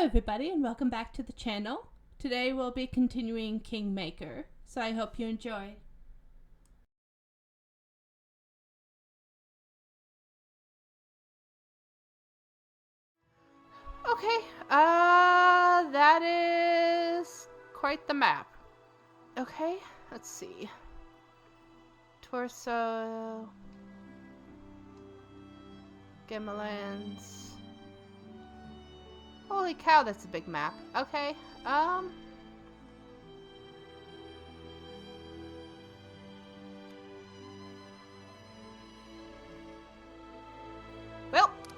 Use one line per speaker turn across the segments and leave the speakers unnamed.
everybody, and welcome back to the channel. Today we'll be continuing Kingmaker, so I hope you enjoy. Okay, that is quite the map. Okay, let's see. Torso, Gimmelands. Holy cow, that's a big map. Okay, well,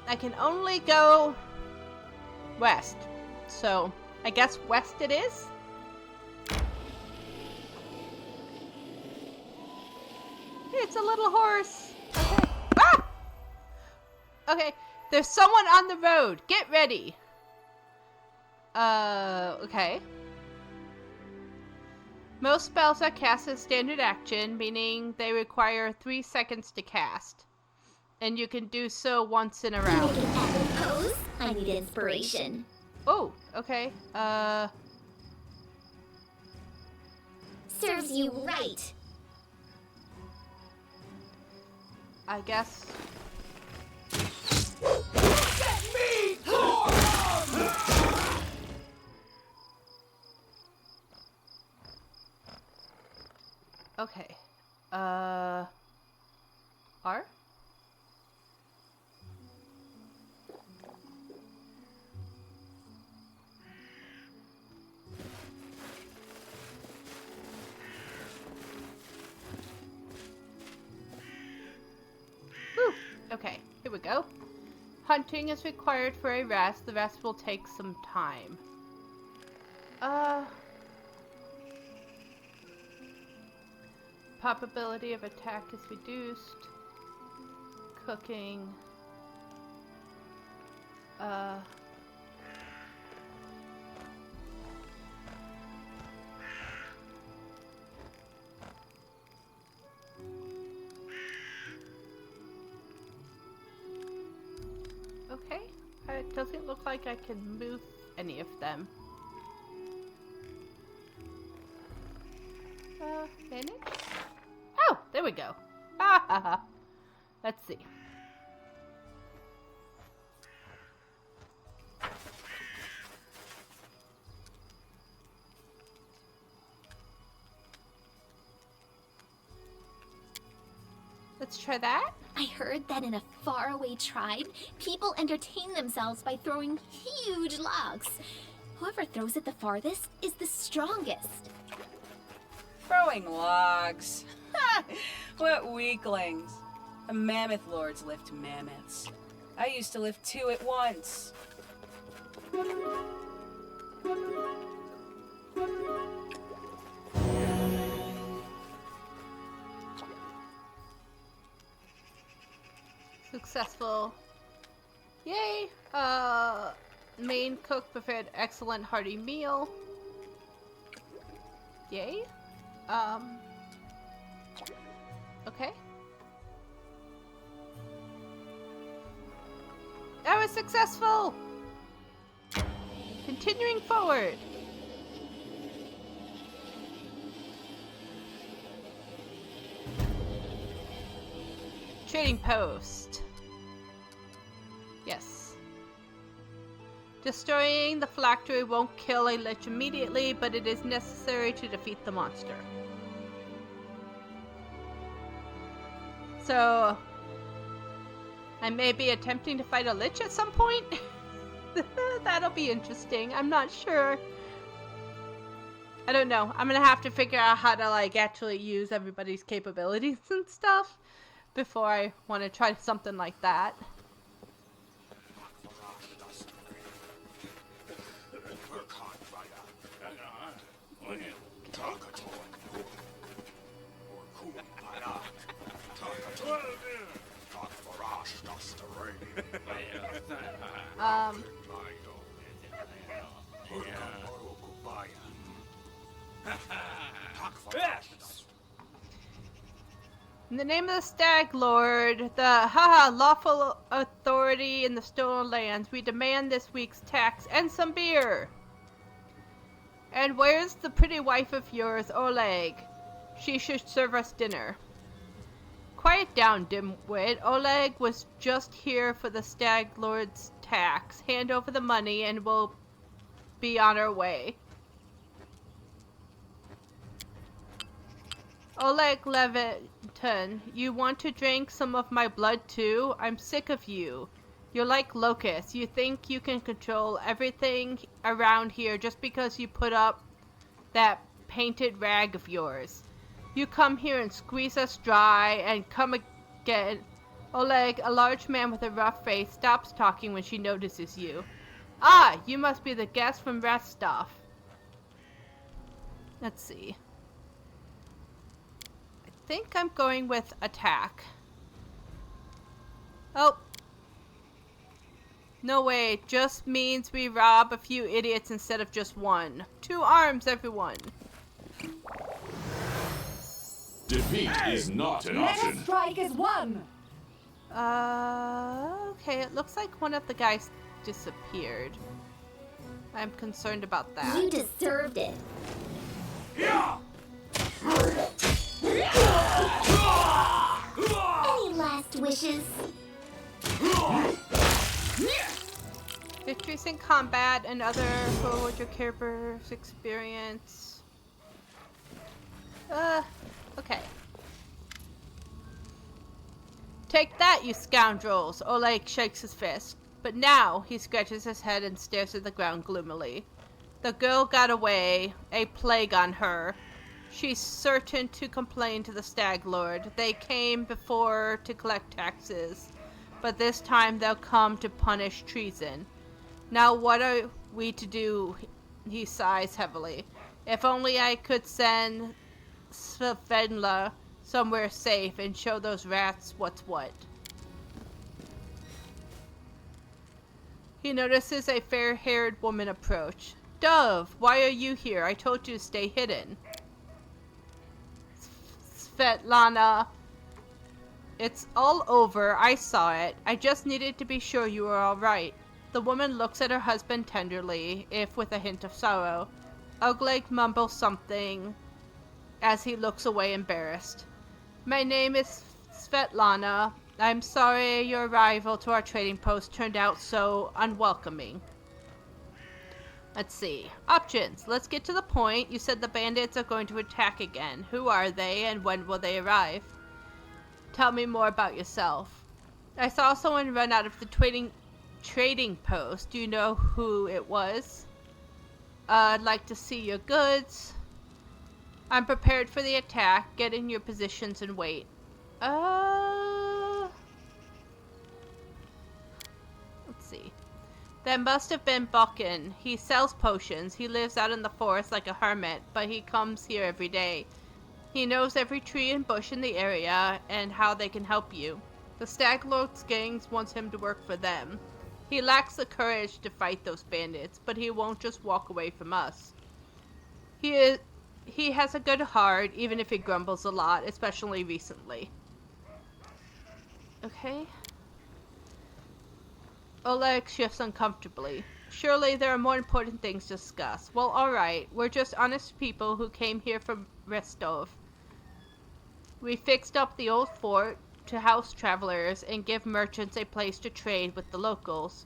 I can only go west. So, I guess west it is? It's a little horse. Okay. Ah! Okay, there's someone on the road. Get ready. Okay. Most spells are cast as standard action, meaning they require 3 seconds to cast. And you can do so once in a round.
Make an epic pose? I need inspiration.
Oh, okay.
Serves you right.
I guess.
Get me, Lord!
Okay. R? Whew. Okay, here we go. Hunting is required for a rest. The rest will take some time. Probability of attack is reduced. Cooking. Okay. It doesn't look like I can move any of them. Manage? Oh, there we go. Ha ha ha. Let's see. Let's try that.
I heard that in a faraway tribe, people entertain themselves by throwing huge logs. Whoever throws it the farthest is the strongest.
Throwing logs. Ha! What weaklings. The mammoth lords lift mammoths. I used to lift 2 at once.
Successful. Yay! Main cook prepared excellent hearty meal. Yay. Okay. I was successful! Continuing forward. Trading post. Yes. Destroying the phylactery won't kill a lich immediately, but it is necessary to defeat the monster. So, I may be attempting to fight a lich at some point? That'll be interesting. I'm not sure. I don't know. I'm gonna have to figure out how to, like, actually use everybody's capabilities and stuff before I want to try something like that. In the name of the Stag Lord, the lawful authority in the stolen lands, we demand this week's tax and some beer. And where's the pretty wife of yours, Oleg? She should serve us dinner. Quiet down, dimwit. Oleg was just here for the Stag Lord's tax. Hand over the money and we'll be on our way. Oleg Leviton, you want to drink some of my blood too? I'm sick of you. You're like locusts. You think you can control everything around here just because you put up that painted rag of yours. You come here and squeeze us dry and come again. Oleg, a large man with a rough face, stops talking when she notices you. Ah, you must be the guest from Rostov. Let's see. I think I'm going with attack. Oh. No way, it just means we rob a few idiots instead of just one. 2 arms, everyone.
Defeat is not an option.
Next strike is one.
Okay, it looks like one of the guys disappeared. I'm concerned about that.
You deserved it. Any last wishes?
Victories in combat and other forward your character's experience. Okay. Take that, you scoundrels! Oleg shakes his fist. But now, he scratches his head and stares at the ground gloomily. The girl got away, a plague on her. She's certain to complain to the Stag Lord. They came before to collect taxes, but this time they'll come to punish treason. Now what are we to do? He sighs heavily. If only I could send Svenla somewhere safe and show those rats what's what. He notices a fair-haired woman approach. Dove, why are you here? I told you to stay hidden. Svetlana, it's all over. I saw it. I just needed to be sure you were all right. The woman looks at her husband tenderly, if with a hint of sorrow. Oleg mumbles something as he looks away embarrassed. My name is Svetlana. I'm sorry your arrival to our trading post turned out so unwelcoming. Let's see. Options. Let's get to the point. You said the bandits are going to attack again. Who are they and when will they arrive? Tell me more about yourself. I saw someone run out of the trading post. Do you know who it was? I'd like to see your goods. I'm prepared for the attack. Get in your positions and wait. Let's see. That must have been Buckin. He sells potions. He lives out in the forest like a hermit, but he comes here every day. He knows every tree and bush in the area and how they can help you. The Stag Lord's gangs wants him to work for them. He lacks the courage to fight those bandits, but he won't just walk away from us. He has a good heart, even if he grumbles a lot, especially recently. Okay. Oleg shifts uncomfortably. Surely there are more important things to discuss. Well, alright. We're just honest people who came here from Rostov. We fixed up the old fort to house travelers and give merchants a place to trade with the locals.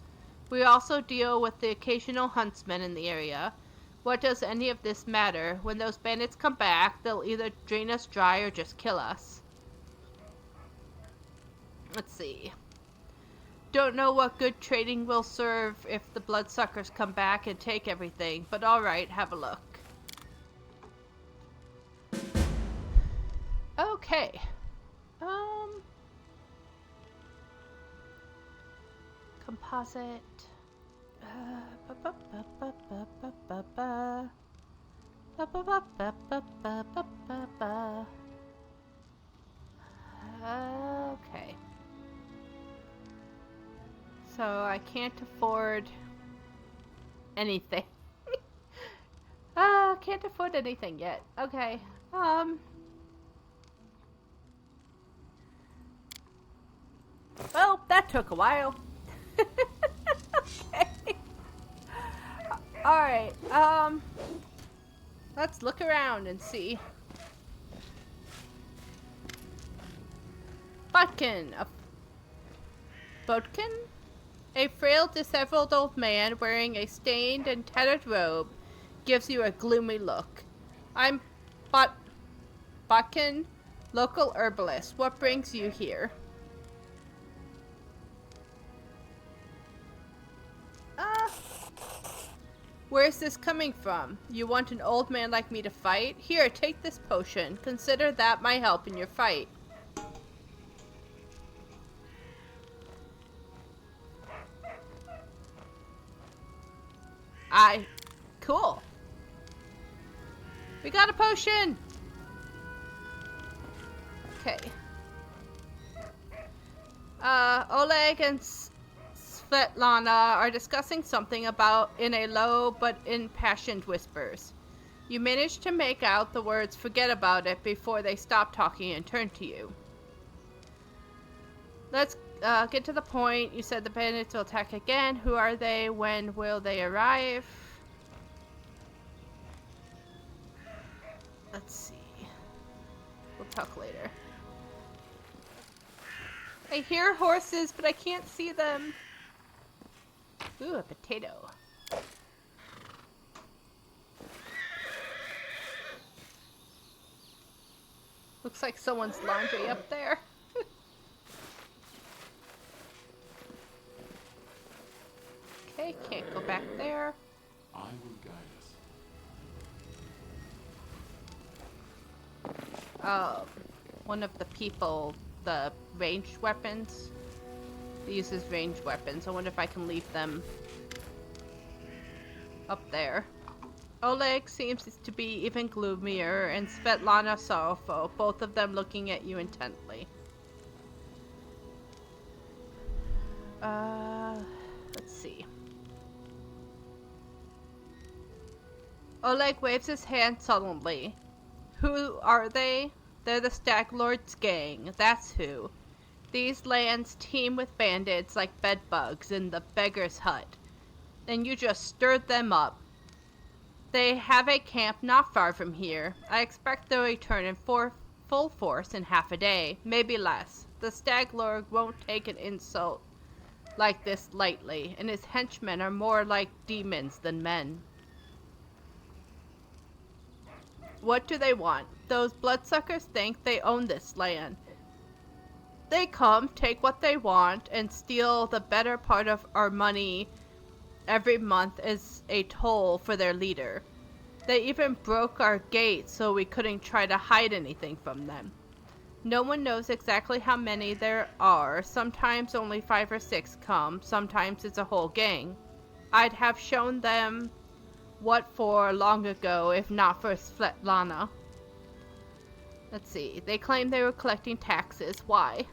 We also deal with the occasional huntsmen in the area. What does any of this matter? When those bandits come back, they'll either drain us dry or just kill us. Let's see. Don't know what good trading will serve if the bloodsuckers come back and take everything, but alright, have a look. Okay. Composite. Okay. So I can't afford anything. Can't afford anything yet. Okay. Let's see. Can't afford anything yet. Okay. Can't afford anything yet. Okay. Can't afford anything yet. Okay. Can't afford anything yet. Okay. Can't afford anything yet. Okay. Can't afford anything yet. Okay. Can't afford anything yet. Okay. Can't afford anything yet. Okay. Can't afford anything yet. Okay. Well, that took a while. Okay. Alright, let's look around and see. Botkin. Botkin? A frail, disheveled old man wearing a stained and tattered robe gives you a gloomy look. I'm Botkin, local herbalist. What brings you here? Where's this coming from? You want an old man like me to fight? Here, take this potion. Consider that my help in your fight. Cool. We got a potion! Okay. Oleg and Svetlana are discussing something in a low but impassioned whispers. You manage to make out the words "forget about it" before they stop talking and turn to you. Let's get to the point. You said the bandits will attack again. Who are they? When will they arrive? Let's see. We'll talk later. I hear horses, but I can't see them. Ooh, a potato. Looks like someone's laundry up there. Okay, can't go back there.
I will guide us.
One of the people, the ranged weapons. He uses ranged weapons. I wonder if I can leave them up there. Oleg seems to be even gloomier, and Svetlana sorrowful, both of them looking at you intently. Let's see. Oleg waves his hand sullenly. Who are they? They're the Stag Lord's gang, that's who. These lands teem with bandits like bedbugs in the beggar's hut, and you just stirred them up. They have a camp not far from here. I expect they'll return in full force in half a day, maybe less. The Stag Lord won't take an insult like this lightly, and his henchmen are more like demons than men. What do they want? Those bloodsuckers think they own this land. They come, take what they want, and steal the better part of our money every month as a toll for their leader. They even broke our gates so we couldn't try to hide anything from them. No one knows exactly how many there are. Sometimes only 5 or 6 come. Sometimes it's a whole gang. I'd have shown them what for long ago, if not for Svetlana. Let's see. They claim they were collecting taxes. Why?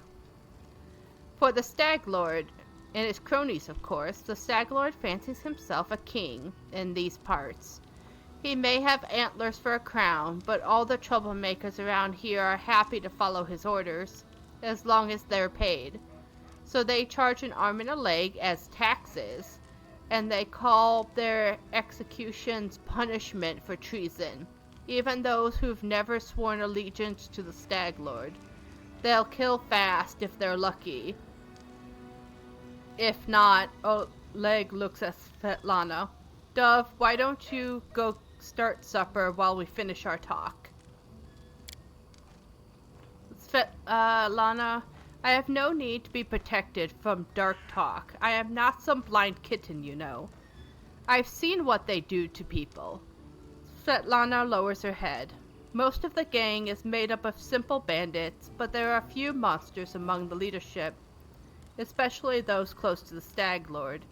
For the Stag Lord and his cronies, of course. The Stag Lord fancies himself a king in these parts. He may have antlers for a crown, but all the troublemakers around here are happy to follow his orders, as long as they're paid. So they charge an arm and a leg as taxes, and they call their executions punishment for treason. Even those who've never sworn allegiance to the Stag Lord. They'll kill fast if they're lucky. If not, Oleg looks at Svetlana. Dove, why don't you go start supper while we finish our talk? Svetlana, I have no need to be protected from dark talk. I am not some blind kitten, you know. I've seen what they do to people. Svetlana lowers her head. Most of the gang is made up of simple bandits, but there are a few monsters among the leadership, especially those close to the Stag Lord.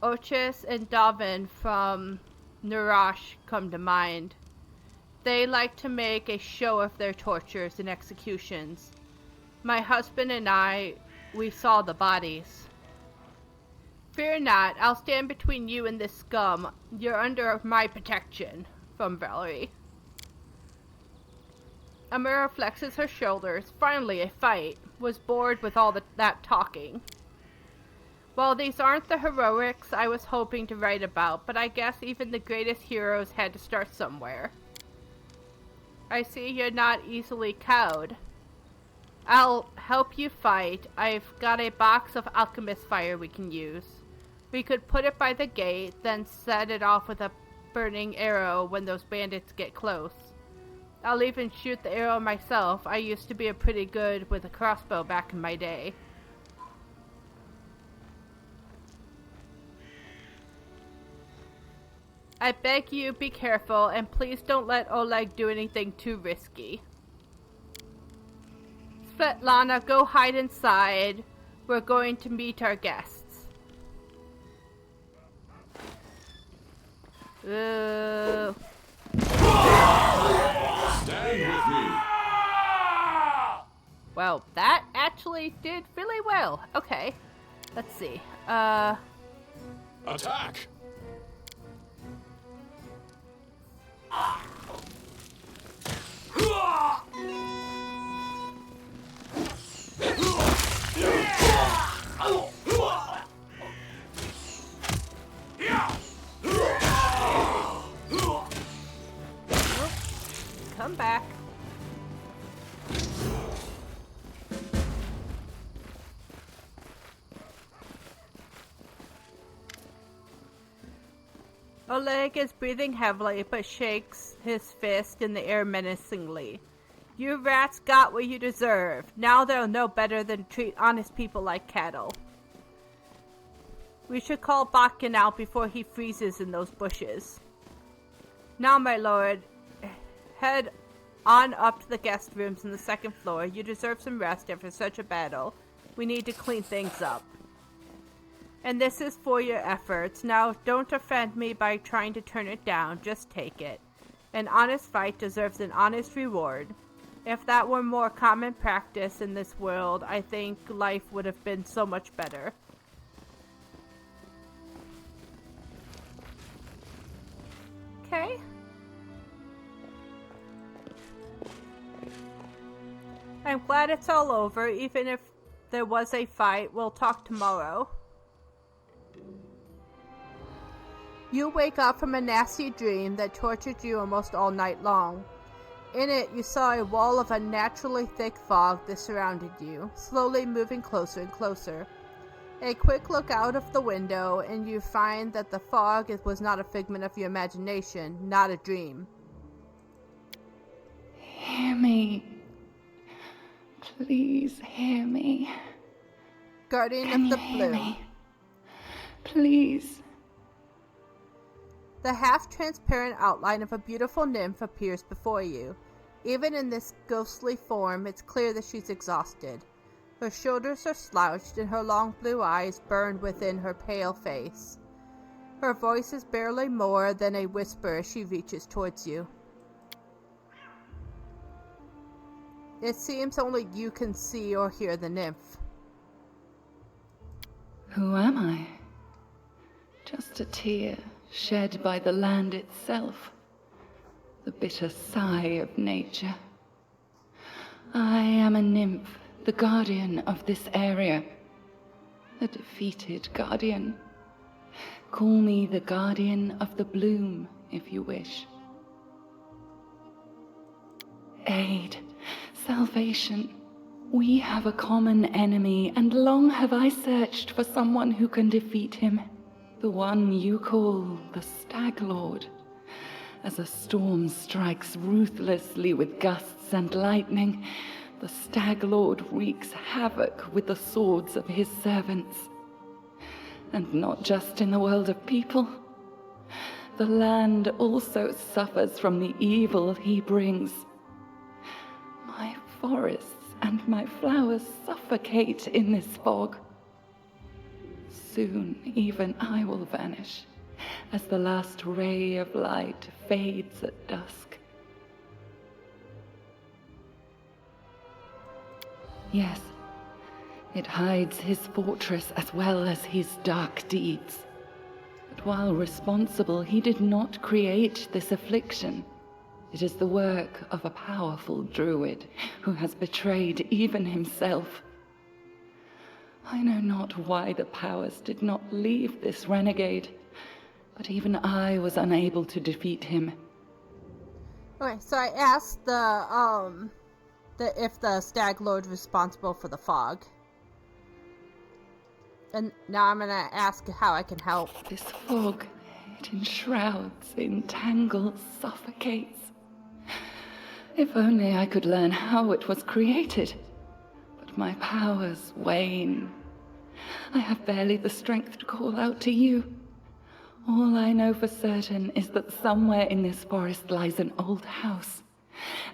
Ochis and Davin from Nurash come to mind. They like to make a show of their tortures and executions. My husband and we saw the bodies. Fear not, I'll stand between you and this scum. You're under my protection. From Valerie. Amira flexes her shoulders. Finally, a fight. Was bored with all that talking. Well, these aren't the heroics I was hoping to write about, but I guess even the greatest heroes had to start somewhere. I see you're not easily cowed. I'll help you fight. I've got a box of alchemist fire we can use. We could put it by the gate, then set it off with a burning arrow when those bandits get close. I'll even shoot the arrow myself. I used to be pretty good with a crossbow back in my day. I beg you, be careful, and please don't let Oleg do anything too risky. Svetlana, go hide inside. We're going to meet our guests.
Stand with me.
Well, that actually did really well. Okay, let's see.
Attack!
Come back. Oleg is breathing heavily, but shakes his fist in the air menacingly. You rats got what you deserve. Now they'll know better than to treat honest people like cattle. We should call Bakken out before he freezes in those bushes. Now, my lord, head on up to the guest rooms on the second floor. You deserve some rest after such a battle. We need to clean things up. And this is for your efforts. Now, don't offend me by trying to turn it down. Just take it. An honest fight deserves an honest reward. If that were more common practice in this world, I think life would have been so much better. Okay. I'm glad it's all over. Even if there was a fight, we'll talk tomorrow. You wake up from a nasty dream that tortured you almost all night long. In it, you saw a wall of unnaturally thick fog that surrounded you, slowly moving closer and closer. A quick look out of the window, and you find that the fog was not a figment of your imagination, not a dream.
Hear me. Please hear me.
Guardian
Can
of the
you hear
Blue.
me? Please.
The half-transparent outline of a beautiful nymph appears before you. Even in this ghostly form, it's clear that she's exhausted. Her shoulders are slouched and her long blue eyes burn within her pale face. Her voice is barely more than a whisper as she reaches towards you. It seems only you can see or hear the nymph.
Who am I? Just a tear shed by the land itself. The bitter sigh of nature. I am a nymph, the guardian of this area. A defeated guardian. Call me the guardian of the bloom, if you wish. Aid, salvation. We have a common enemy, and long have I searched for someone who can defeat him. The one you call the Stag Lord. As a storm strikes ruthlessly with gusts and lightning, the Stag Lord wreaks havoc with the swords of his servants. And not just in the world of people. The land also suffers from the evil he brings. My forests and my flowers suffocate in this fog. Soon even I will vanish, as the last ray of light fades at dusk. Yes, it hides his fortress as well as his dark deeds. But while responsible, he did not create this affliction. It is the work of a powerful druid who has betrayed even himself. I know not why the powers did not leave this renegade, but even I was unable to defeat him.
Okay, so I asked if the Stag Lord was responsible for the fog. And now I'm gonna ask how I can help.
This fog, it enshrouds, entangles, suffocates. If only I could learn how it was created. But my powers wane. I have barely the strength to call out to you. All I know for certain is that somewhere in this forest lies an old house,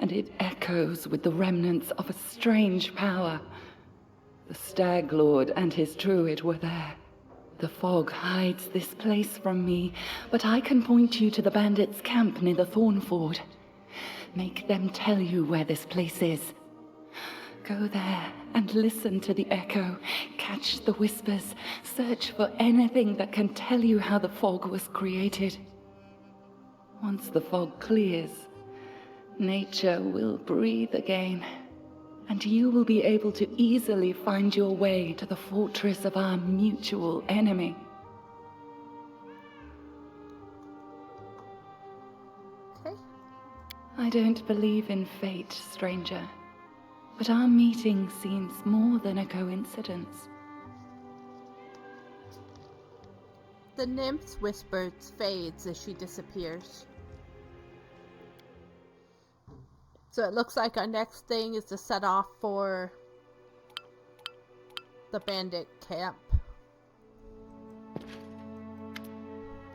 and it echoes with the remnants of a strange power. The Stag Lord and his druid were there. The fog hides this place from me, but I can point you to the bandits' camp near the Thornford. Make them tell you where this place is. Go there and listen to the echo, catch the whispers, search for anything that can tell you how the fog was created. Once the fog clears, nature will breathe again, and you will be able to easily find your way to the fortress of our mutual enemy.
Okay.
I don't believe in fate, stranger, but our meeting seems more than a coincidence.
The nymph's whisper fades as she disappears. So it looks like our next thing is to set off for the bandit camp.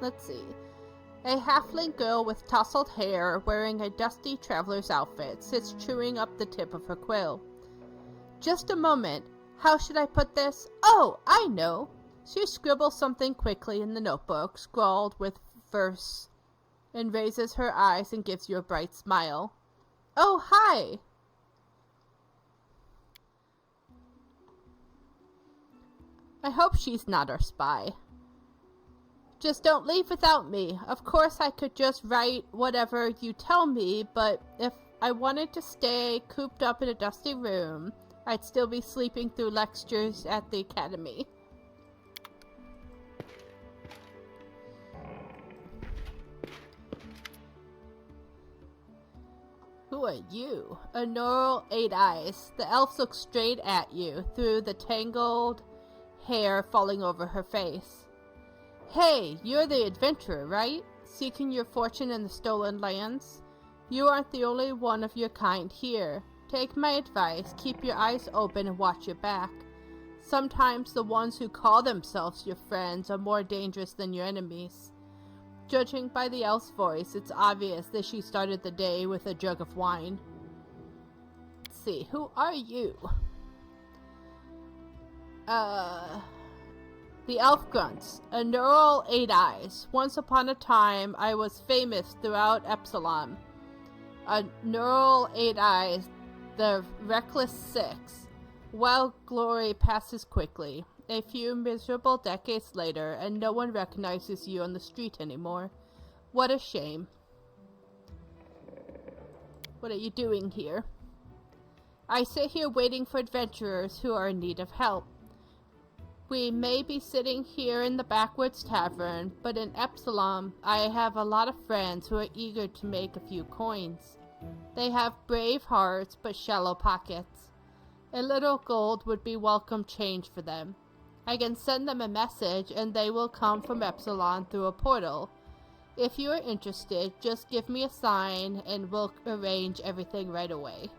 Let's see. A halfling girl with tousled hair wearing a dusty traveler's outfit sits chewing up the tip of her quill. Just a moment. How should I put this? Oh, I know. She scribbles something quickly in the notebook, scrawled with verse, and raises her eyes and gives you a bright smile. Oh, hi! I hope she's not our spy. Just don't leave without me. Of course I could just write whatever you tell me, but if I wanted to stay cooped up in a dusty room, I'd still be sleeping through lectures at the academy. Who are you? A Neural 8 Eyes. The elf looks straight at you through the tangled hair falling over her face. Hey, you're the adventurer, right? Seeking your fortune in the stolen lands? You aren't the only one of your kind here. Take my advice, keep your eyes open and watch your back. Sometimes the ones who call themselves your friends are more dangerous than your enemies. Judging by the elf's voice, it's obvious that she started the day with a jug of wine. Let's see, who are you? The elf grunts. A neural 8 eyes. Once upon a time, I was famous throughout Epsilon. A neural 8 eyes, the reckless 6. While glory passes quickly. A few miserable decades later, and no one recognizes you on the street anymore. What a shame. What are you doing here? I sit here waiting for adventurers who are in need of help. We may be sitting here in the backwoods tavern, but in Epsilon, I have a lot of friends who are eager to make a few coins. They have brave hearts, but shallow pockets. A little gold would be welcome change for them. I can send them a message and they will come from Epsilon through a portal. If you are interested, just give me a sign and we'll arrange everything right away.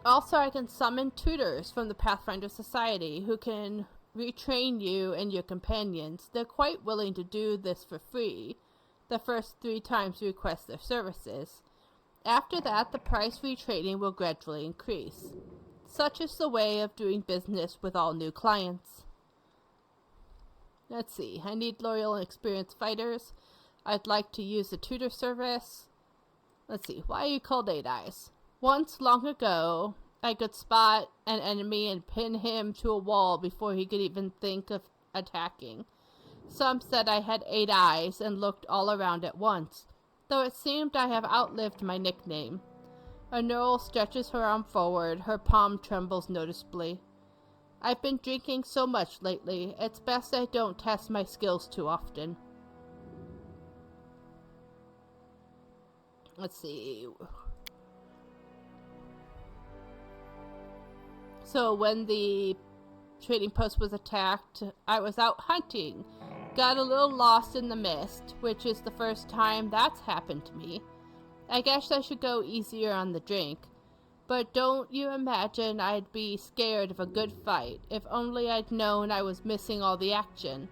Also, I can summon tutors from the Pathfinder Society who can retrain you and your companions. They're quite willing to do this for free the first 3 times you request their services. After that, the price retraining will gradually increase. Such is the way of doing business with all new clients. Let's see, I need loyal and experienced fighters. I'd like to use the tutor service. Let's see, why are you called 8 Eyes? Once, long ago, I could spot an enemy and pin him to a wall before he could even think of attacking. Some said I had 8 eyes and looked all around at once, though it seemed I have outlived my nickname. A Neural stretches her arm forward, her palm trembles noticeably. I've been drinking so much lately, it's best I don't test my skills too often. Let's see. So when the trading post was attacked, I was out hunting. Got a little lost in the mist, which is the first time that's happened to me. I guess I should go easier on the drink. But don't you imagine I'd be scared of a good fight, if only I'd known I was missing all the action.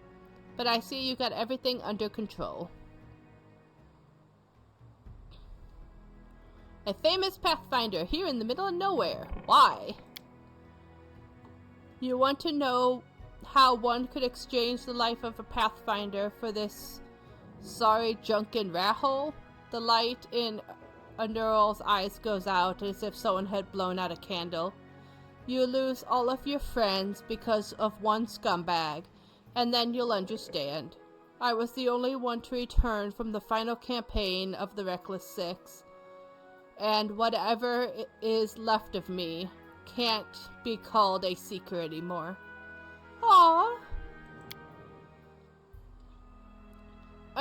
But I see you got everything under control. A famous Pathfinder here in the middle of nowhere. Why? You want to know how one could exchange the life of a Pathfinder for this sorry drunken rat hole? The light in Neural's eyes goes out as if someone had blown out a candle. You lose all of your friends because of one scumbag, and then you'll understand. I was the only one to return from the final campaign of the Reckless Six, and whatever is left of me can't be called a secret anymore. Aww.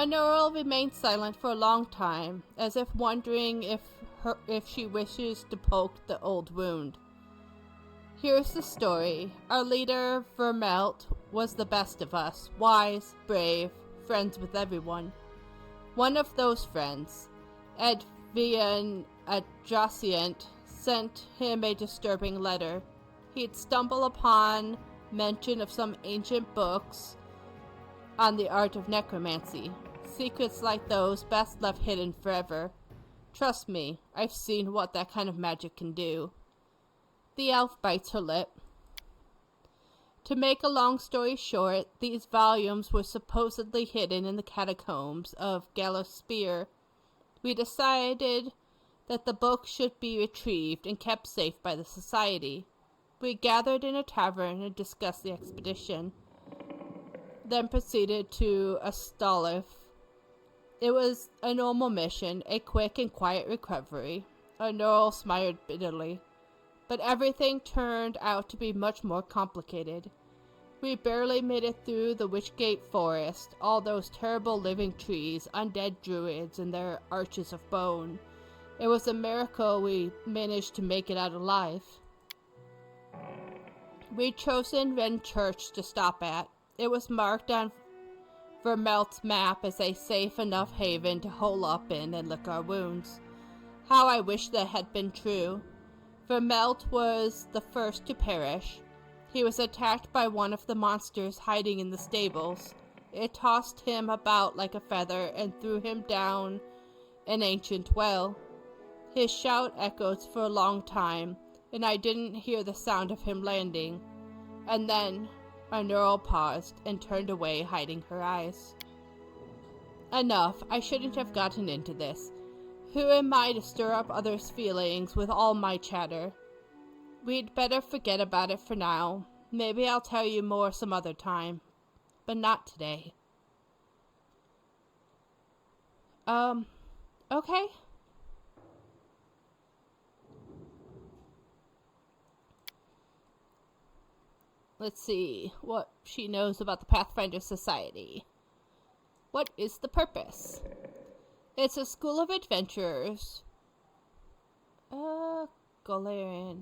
Neural remained silent for a long time, as if wondering if she wishes to poke the old wound. Here's the story. Our leader, Vermelt, was the best of us. Wise, brave, friends with everyone. One of those friends, Edvian Adjacent, sent him a disturbing letter. He'd stumbled upon mention of some ancient books on the art of necromancy. Secrets like those best left hidden forever. Trust me, I've seen what that kind of magic can do. The elf bites her lip. To make a long story short, these volumes were supposedly hidden in the catacombs of Gallowspear. We decided that the books should be retrieved and kept safe by the Society. We gathered in a tavern and discussed the expedition, then proceeded to Astalif. It was a normal mission, a quick and quiet recovery. Neural smiled bitterly. But everything turned out to be much more complicated. We barely made it through the Witchgate Forest, all those terrible living trees, undead druids, and their arches of bone. It was a miracle we managed to make it out alive. We'd chosen Wren Church to stop at. It was marked on Vermelt's map as a safe enough haven to hole up in and lick our wounds. How I wish that had been true. Vermelt was the first to perish. He was attacked by one of the monsters hiding in the stables. It tossed him about like a feather and threw him down an ancient well. His shout echoed for a long time, and I didn't hear the sound of him landing. And then Neural paused and turned away, hiding her eyes. Enough, I shouldn't have gotten into this. Who am I to stir up others' feelings with all my chatter? We'd better forget about it for now. Maybe I'll tell you more some other time. But not today. Okay. Let's see what she knows about the Pathfinder Society. What is the purpose? It's a school of adventurers. Galarian.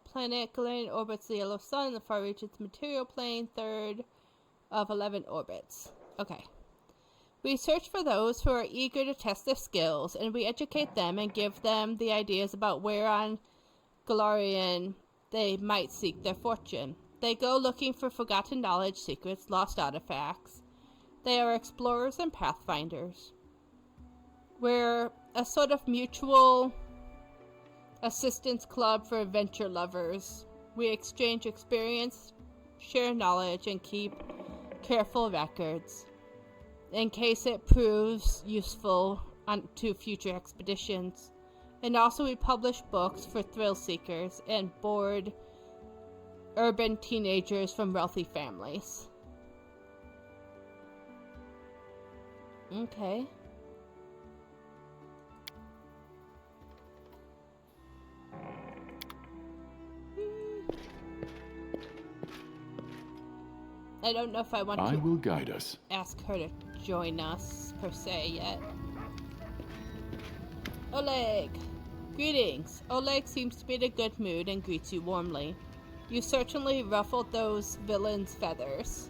Planet Galarian orbits the yellow sun in the far reaches material plane, third of 11 orbits. Okay. We search for those who are eager to test their skills, and we educate them and give them the ideas about where on Galarian they might seek their fortune. They go looking for forgotten knowledge, secrets, lost artifacts. They are explorers and pathfinders. We're a sort of mutual assistance club for adventure lovers. We exchange experience, share knowledge, and keep careful records in case it proves useful to future expeditions. And also we publish books for thrill seekers and bored urban teenagers from wealthy families. Okay. I don't know if I want
I
to
will guide us.
ask her to join us, per se, yet. Oleg! Greetings. Oleg seems to be in a good mood and greets you warmly. You certainly ruffled those villains' feathers.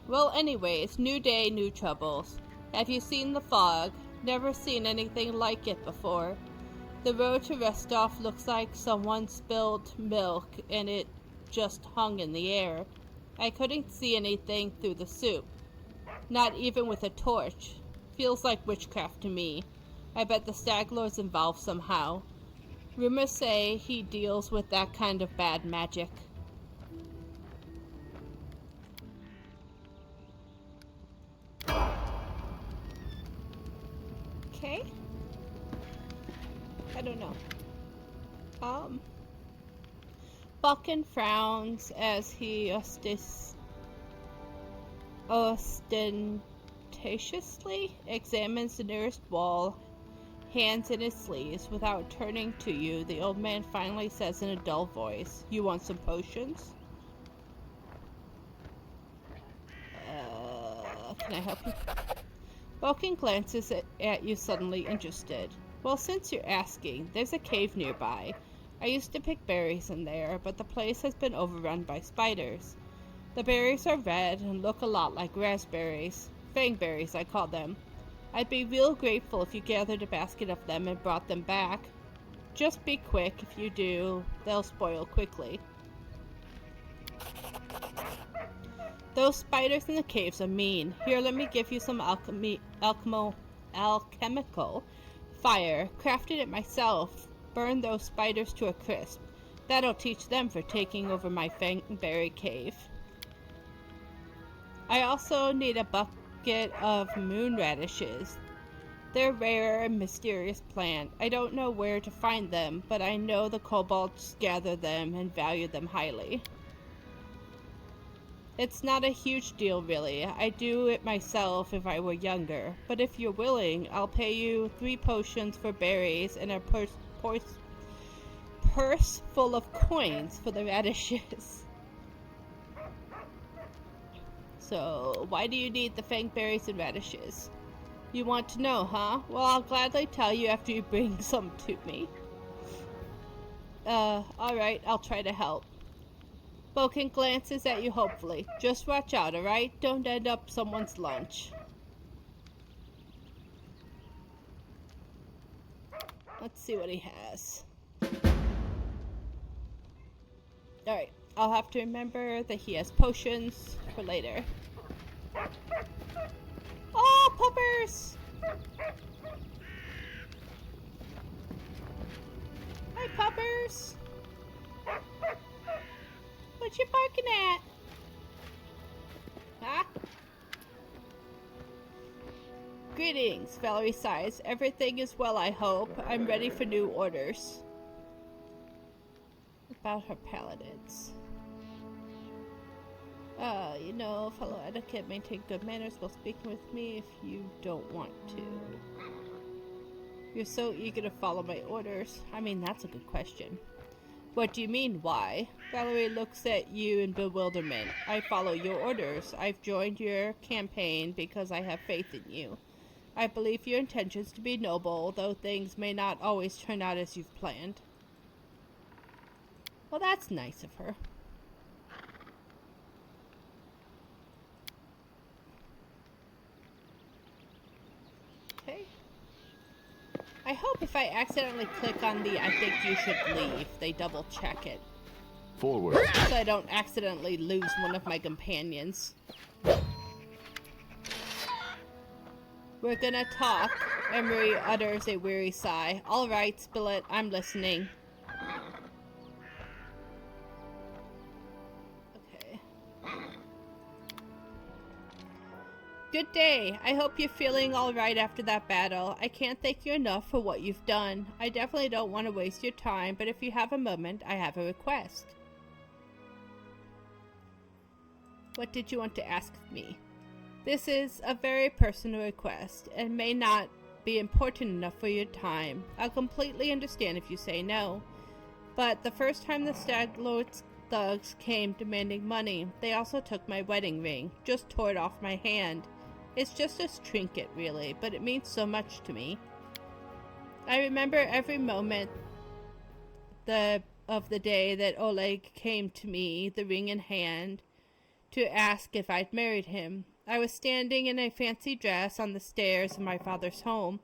Well, anyways, new day, new troubles. Have you seen the fog? Never seen anything like it before. The road to Restov looks like someone spilled milk and it just hung in the air. I couldn't see anything through the soup. Not even with a torch. Feels like witchcraft to me. I bet the Stag Lord's involved somehow. Rumors say he deals with that kind of bad magic. Okay. I don't know. Balkan frowns as he ostentatiously examines the nearest wall, hands in his sleeves. Without turning to you, the old man finally says in a dull voice, "You want some potions?" Can I help you? Balkan glances at you, suddenly interested. Well, since you're asking, there's a cave nearby. I used to pick berries in there, but the place has been overrun by spiders. The berries are red and look a lot like raspberries. Fangberries, I call them. I'd be real grateful if you gathered a basket of them and brought them back. Just be quick. If you do, they'll spoil quickly. Those spiders in the caves are mean. Here, let me give you some alchemical fire. Crafted it myself. Burn those spiders to a crisp. That'll teach them for taking over my fangberry cave. I also need a bucket of moon radishes. They're rare and mysterious plant. I don't know where to find them, but I know the kobolds gather them and value them highly. It's not a huge deal, really. I'd do it myself if I were younger. But if you're willing, I'll pay you 3 potions for berries and a purse full of coins for the radishes. So, why do you need the fangberries and radishes? You want to know, huh? Well, I'll gladly tell you after you bring some to me. Alright, I'll try to help. Balkan glances at you hopefully. Just watch out, alright? Don't end up someone's lunch. Let's see what he has. Alright, I'll have to remember that he has potions for later. Oh, puppers! Hi, puppers! What you barking at? Huh? Greetings, Valerie sighs. Everything is well, I hope. I'm ready for new orders. About her paladins. You know, fellow etiquette, maintain good manners while speaking with me if you don't want to. You're so eager to follow my orders. I mean, that's a good question. What do you mean, why? Valerie looks at you in bewilderment. I follow your orders. I've joined your campaign because I have faith in you. I believe your intentions to be noble, though things may not always turn out as you've planned. Well, that's nice of her. Okay. I hope if I accidentally click on the I think you should leave, they double check it.
Forward.
So I don't accidentally lose one of my companions. We're gonna talk. Emery utters a weary sigh. Alright, Spilett, I'm listening. Okay. Good day. I hope you're feeling alright after that battle. I can't thank you enough for what you've done. I definitely don't want to waste your time, but if you have a moment, I have a request. What did you want to ask of me? This is a very personal request and may not be important enough for your time. I'll completely understand if you say no. But the first time the Stag Lord's thugs came demanding money, they also took my wedding ring, just tore it off my hand. It's just a trinket, really, but it means so much to me. I remember every moment of the day that Oleg came to me, the ring in hand, to ask if I'd married him. I was standing in a fancy dress on the stairs of my father's home,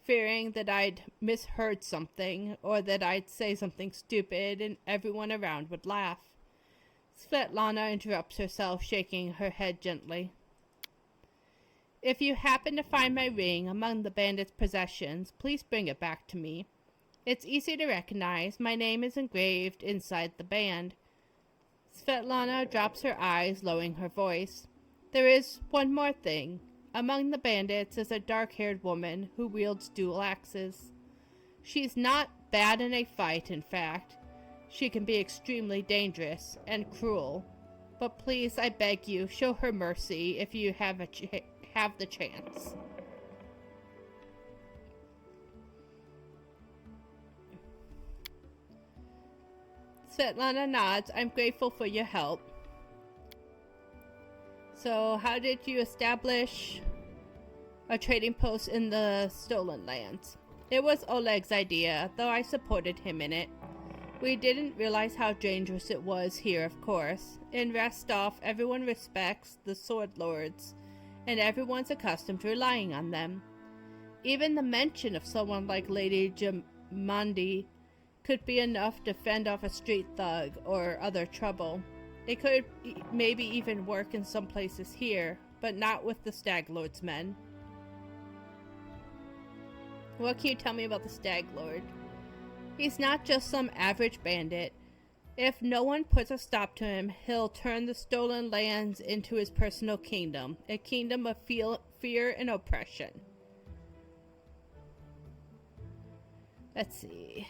fearing that I'd misheard something, or that I'd say something stupid and everyone around would laugh. Svetlana interrupts herself, shaking her head gently. If you happen to find my ring among the bandits' possessions, please bring it back to me. It's easy to recognize. My name is engraved inside the band. Svetlana drops her eyes, lowering her voice. There is one more thing. Among the bandits is a dark-haired woman who wields dual axes. She's not bad in a fight, in fact. She can be extremely dangerous and cruel. But please, I beg you, show her mercy if you have the chance. Svetlana nods. I'm grateful for your help. So, how did you establish a trading post in the stolen lands? It was Oleg's idea, though I supported him in it. We didn't realize how dangerous it was here, of course. In Rostov, everyone respects the sword lords, and everyone's accustomed to relying on them. Even the mention of someone like Lady Jamandi could be enough to fend off a street thug or other trouble. It could maybe even work in some places here, but not with the Stag Lord's men. What can you tell me about the Stag Lord? He's not just some average bandit. If no one puts a stop to him, he'll turn the stolen lands into his personal kingdom, a kingdom of fear and oppression. Let's see.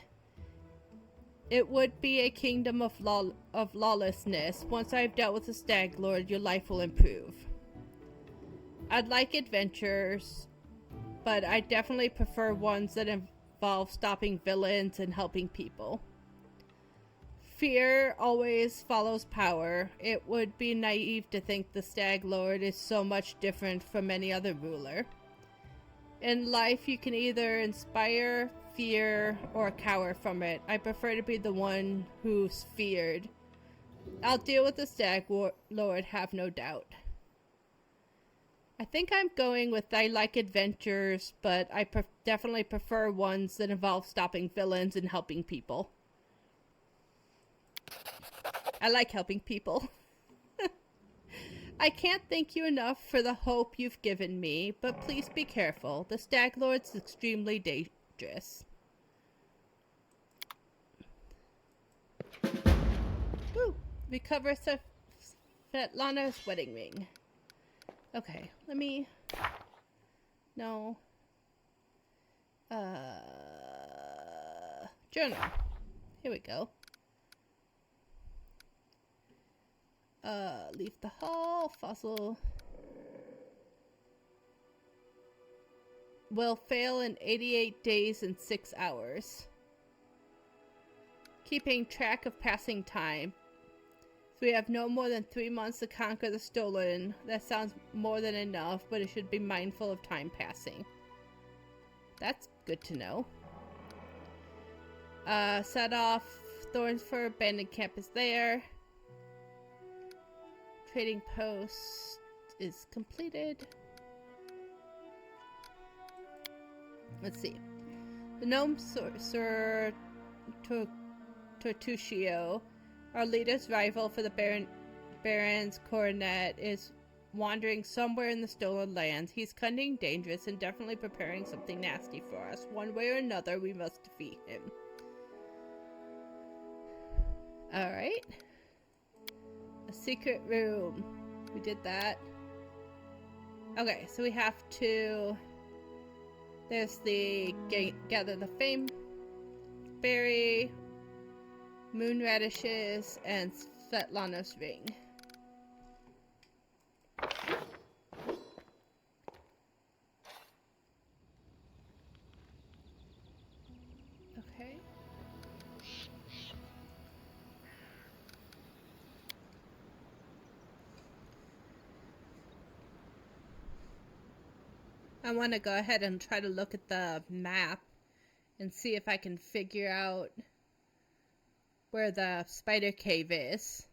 It would be a kingdom of lawlessness. Once I've dealt with the Stag Lord, your life will improve. I'd like adventures, but I definitely prefer ones that involve stopping villains and helping people. Fear always follows power. It would be naive to think the Stag Lord is so much different from any other ruler. In life, you can either inspire fear or cower from it. I prefer to be the one who's feared. I'll deal with the Stag Lord, have no doubt. I think I'm going with I like adventures, but I definitely prefer ones that involve stopping villains and helping people. I like helping people. I can't thank you enough for the hope you've given me, but please be careful. The Stag Lord's extremely dangerous. Woo! Recover Svetlana's wedding ring. Okay, let me... No. Journal. Here we go. Leave the hall. Fossil. Will fail in 88 days and 6 hours. Keeping track of passing time. So we have no more than 3 months to conquer the stolen. That sounds more than enough, but it should be mindful of time passing. That's good to know. Set off. Thorns for abandoned camp is there. Trading post is completed. Let's see. The gnome Sir Tortuccio, our leader's rival for the Baron's coronet, is wandering somewhere in the stolen lands. He's cunning, dangerous, and definitely preparing something nasty for us. One way or another, we must defeat him. Alright. A secret room. We did that. Okay, so we have to... There's the gather the fame berry, moon radishes, and Svetlana's ring. I want to go ahead and try to look at the map and see if I can figure out where the spider cave is.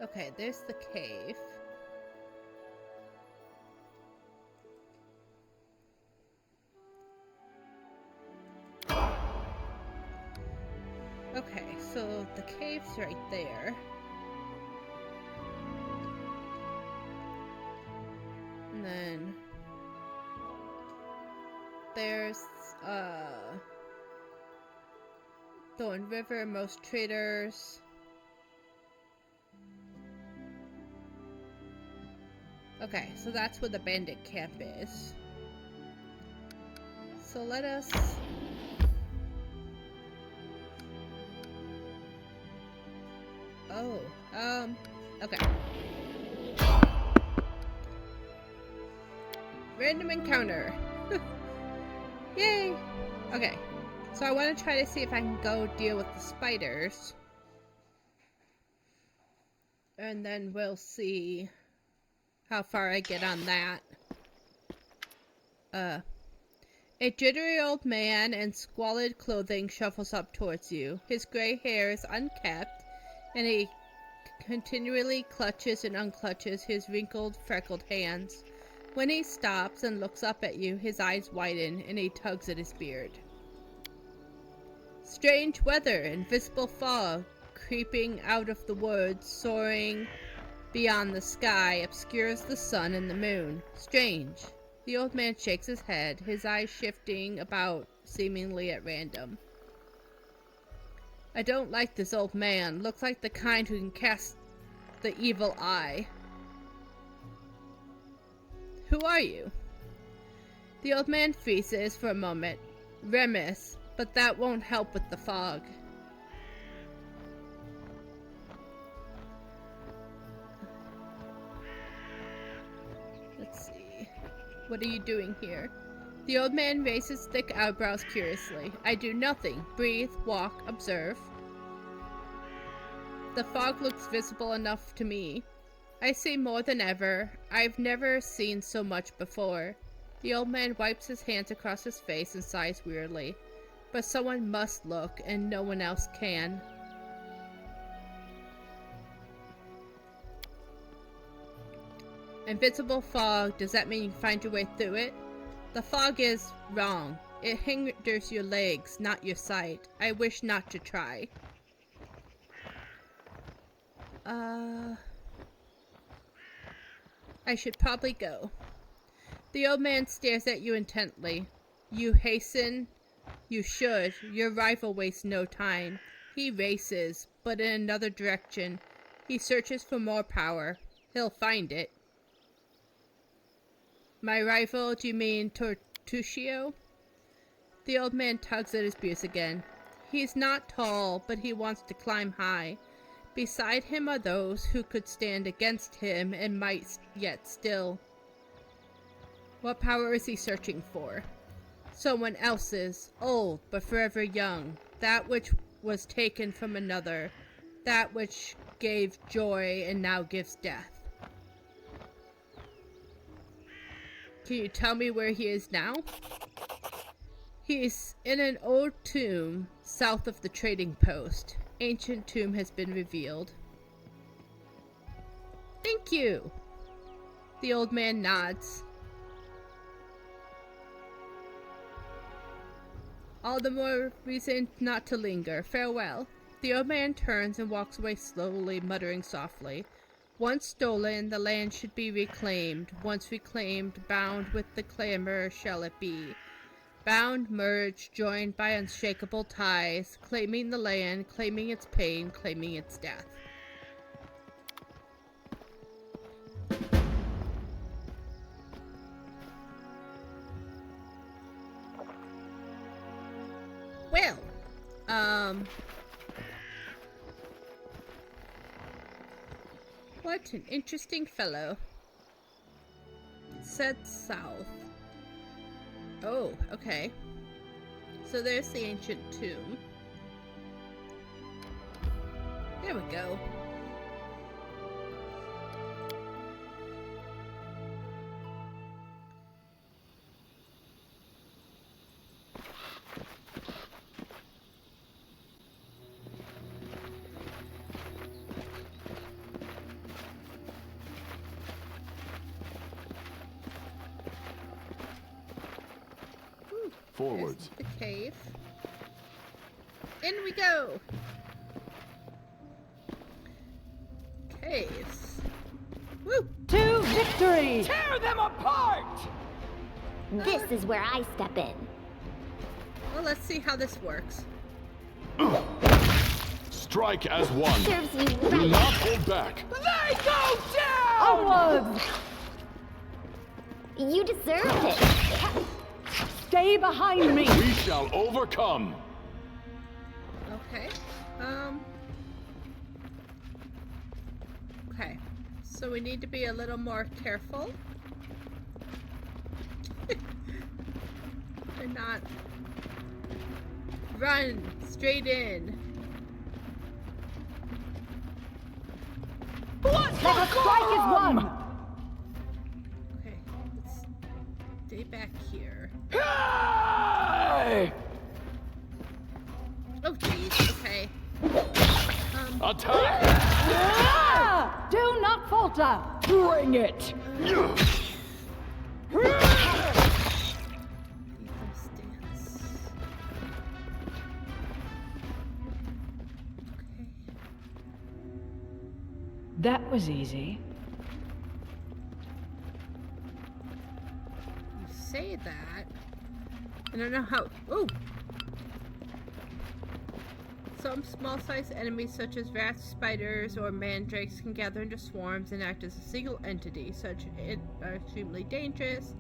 Okay, there's the cave. Okay, so the cave's right there. And then there's Thorn River, most traders. Okay, so that's where the bandit camp is. So let us... Oh, okay. Random encounter. Yay! Okay, so I want to try to see if I can go deal with the spiders. And then we'll see how far I get on that. A jittery old man in squalid clothing shuffles up towards you. His gray hair is unkempt, and he continually clutches and unclutches his wrinkled, freckled hands. When he stops and looks up at you, his eyes widen, and he tugs at his beard. Strange weather, invisible fog, creeping out of the woods, soaring beyond the sky, obscures the sun and the moon. Strange. The old man shakes his head, his eyes shifting about, seemingly at random. I don't like this old man. Looks like the kind who can cast the evil eye. Who are you? The old man freezes for a moment. Remus, but that won't help with the fog. Let's see. What are you doing here? The old man raises thick eyebrows curiously. I do nothing. Breathe, walk, observe. The fog looks visible enough to me. I see more than ever. I've never seen so much before. The old man wipes his hands across his face and sighs wearily. But someone must look, and no one else can. Invisible fog, does that mean you can find your way through it? The fog is wrong. It hinders your legs, not your sight. I wish not to try. I should probably go. The old man stares at you intently. You hasten. You should. Your rival wastes no time. He races, but in another direction. He searches for more power. He'll find it. My rival, do you mean Tortuccio? The old man tugs at his beard again. He's not tall, but he wants to climb high. Beside him are those who could stand against him and might yet still. What power is he searching for? Someone else's, old but forever young. That which was taken from another. That which gave joy and now gives death. Can you tell me where he is now? He's in an old tomb south of the trading post. Ancient tomb has been revealed. Thank you. The old man nods. All the more reason not to linger. Farewell. The old man turns and walks away slowly, muttering softly. Once stolen, the land should be reclaimed. Once reclaimed, bound with the clamor shall it be. Bound, merged, joined by unshakable ties, claiming the land, claiming its pain, claiming its death. Well, what an interesting fellow. Set south. Oh, okay. So there's the ancient tomb. There we go.
Forwards.
There's the cave. In we go! Caves. Woo!
To victory!
Tear them apart!
This is where I step in.
Well, let's see how this works.
Strike as one.
Serves you
Do
right.
not hold back.
They go down!
Onwards!
You deserved it.
Stay behind me!
We shall overcome.
Okay. Okay. So we need to be a little more careful. And not run straight in.
Let's
The strike is won!
Okay. Let's stay back here.
Hey!
Oh, jeez. Okay.
Attack!
Ah! Do not falter!
Bring it!
Lethal stance. Okay.
That was easy.
You say that. I don't know how. Ooh! Some small-sized enemies, such as rats, spiders, or mandrakes, can gather into swarms and act as a single entity. Such are extremely dangerous.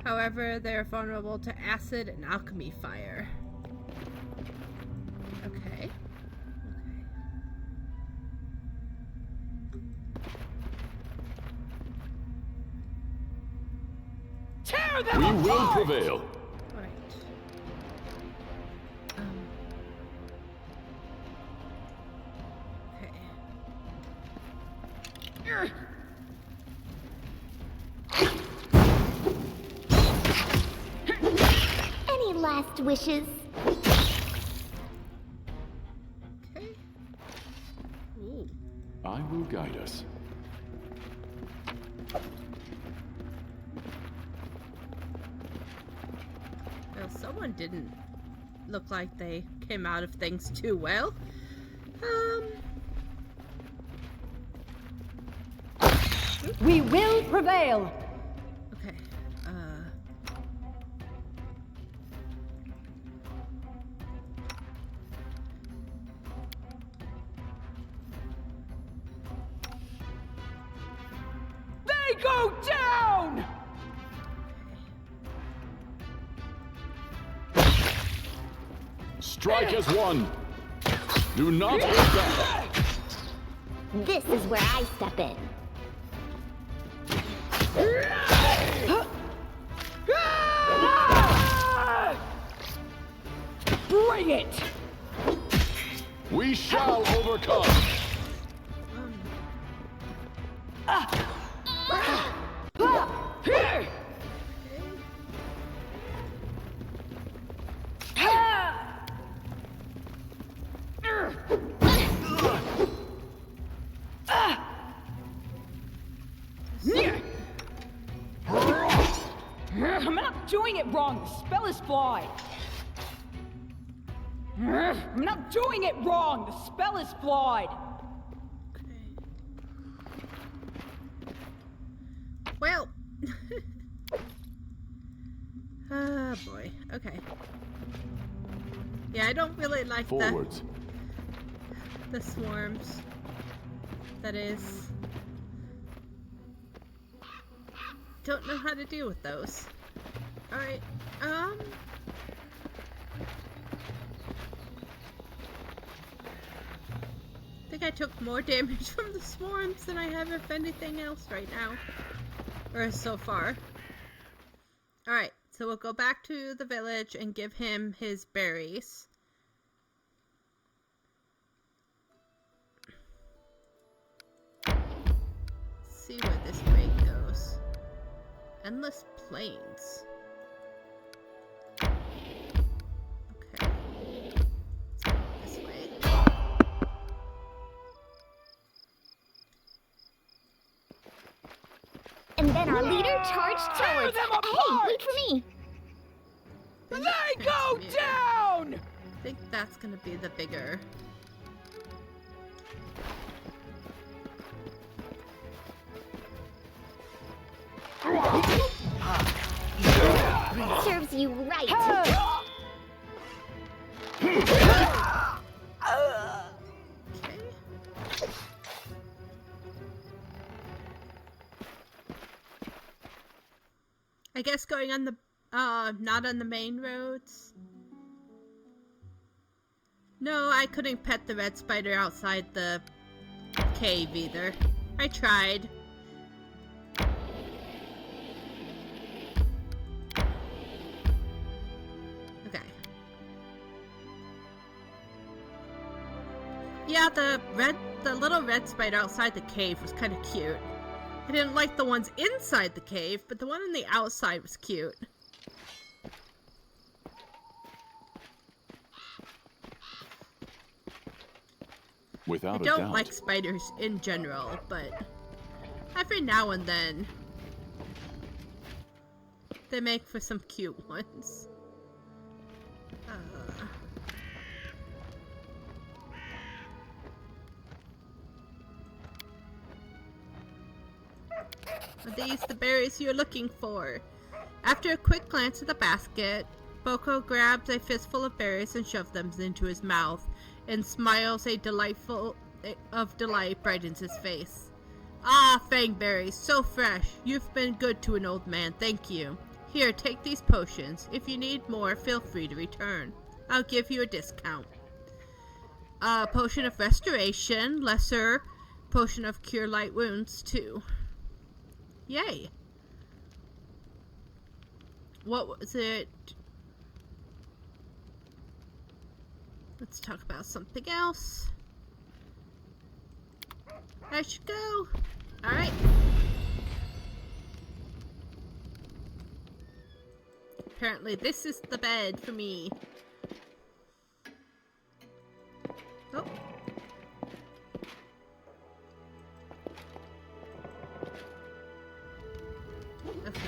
However, they are vulnerable to acid and alchemy fire. Okay.
Tear them
We
apart!
will prevail.
Alright. Okay.
Any last wishes?
Okay. Ooh.
I will guide us.
Well, someone didn't look like they came out of things too well.
We will prevail!
Okay.
They go down!
Strike as one. Do not hold back.
This is where I step in.
Bring it!
We shall overcome.
I'm not doing it wrong. The spell is flawed. I'm not doing it wrong. The spell is flawed.
Well. Ah, boy. Okay. Yeah, I don't really like
Forwards.
the swarms. That is. Don't know how to deal with those. Alright, I think I took more damage from the swarms than I have of anything else right now. Or so far. Alright, so we'll go back to the village and give him his berries. see where this way goes. Endless plains. Okay. Let's go this way.
And then our leader charged forward.
them
Hey,
apart!
wait for me.
They go down!
I think that's gonna be the bigger.
Serves you right.
Okay. I guess going on the, not on the main roads. No, I couldn't pet the red spider outside the cave either. I tried. Okay. Yeah, the little red spider outside the cave was kind of cute. I didn't like the ones inside the cave, but the one on the outside was cute.
Without
I
a
don't
doubt.
like spiders in general, but every now and then they make for some cute ones. Are these the berries you're looking for? After a quick glance at the basket, Boko grabs a fistful of berries and shoves them into his mouth, and smiles of delight brightens his face. Ah, fangberries, so fresh. You've been good to an old man, thank you. Here, take these potions. If you need more, feel free to return. I'll give you a discount. Potion of restoration, lesser potion of cure light wounds, too. Yay. What was it? Let's talk about something else. I should go. Alright. Apparently this is the bed for me. Oh. Okay.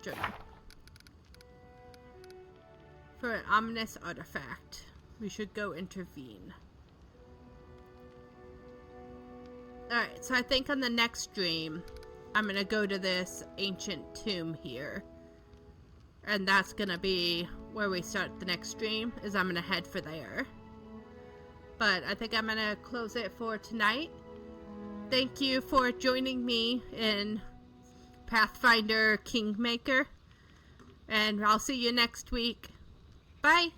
Journal. For an ominous artifact, we should go intervene. Alright, so I think on the next stream, I'm gonna go to this ancient tomb here. And that's gonna be where we start the next stream, is I'm gonna head for there. But I think I'm gonna close it for tonight. Thank you for joining me in Pathfinder Kingmaker. And I'll see you next week. Bye!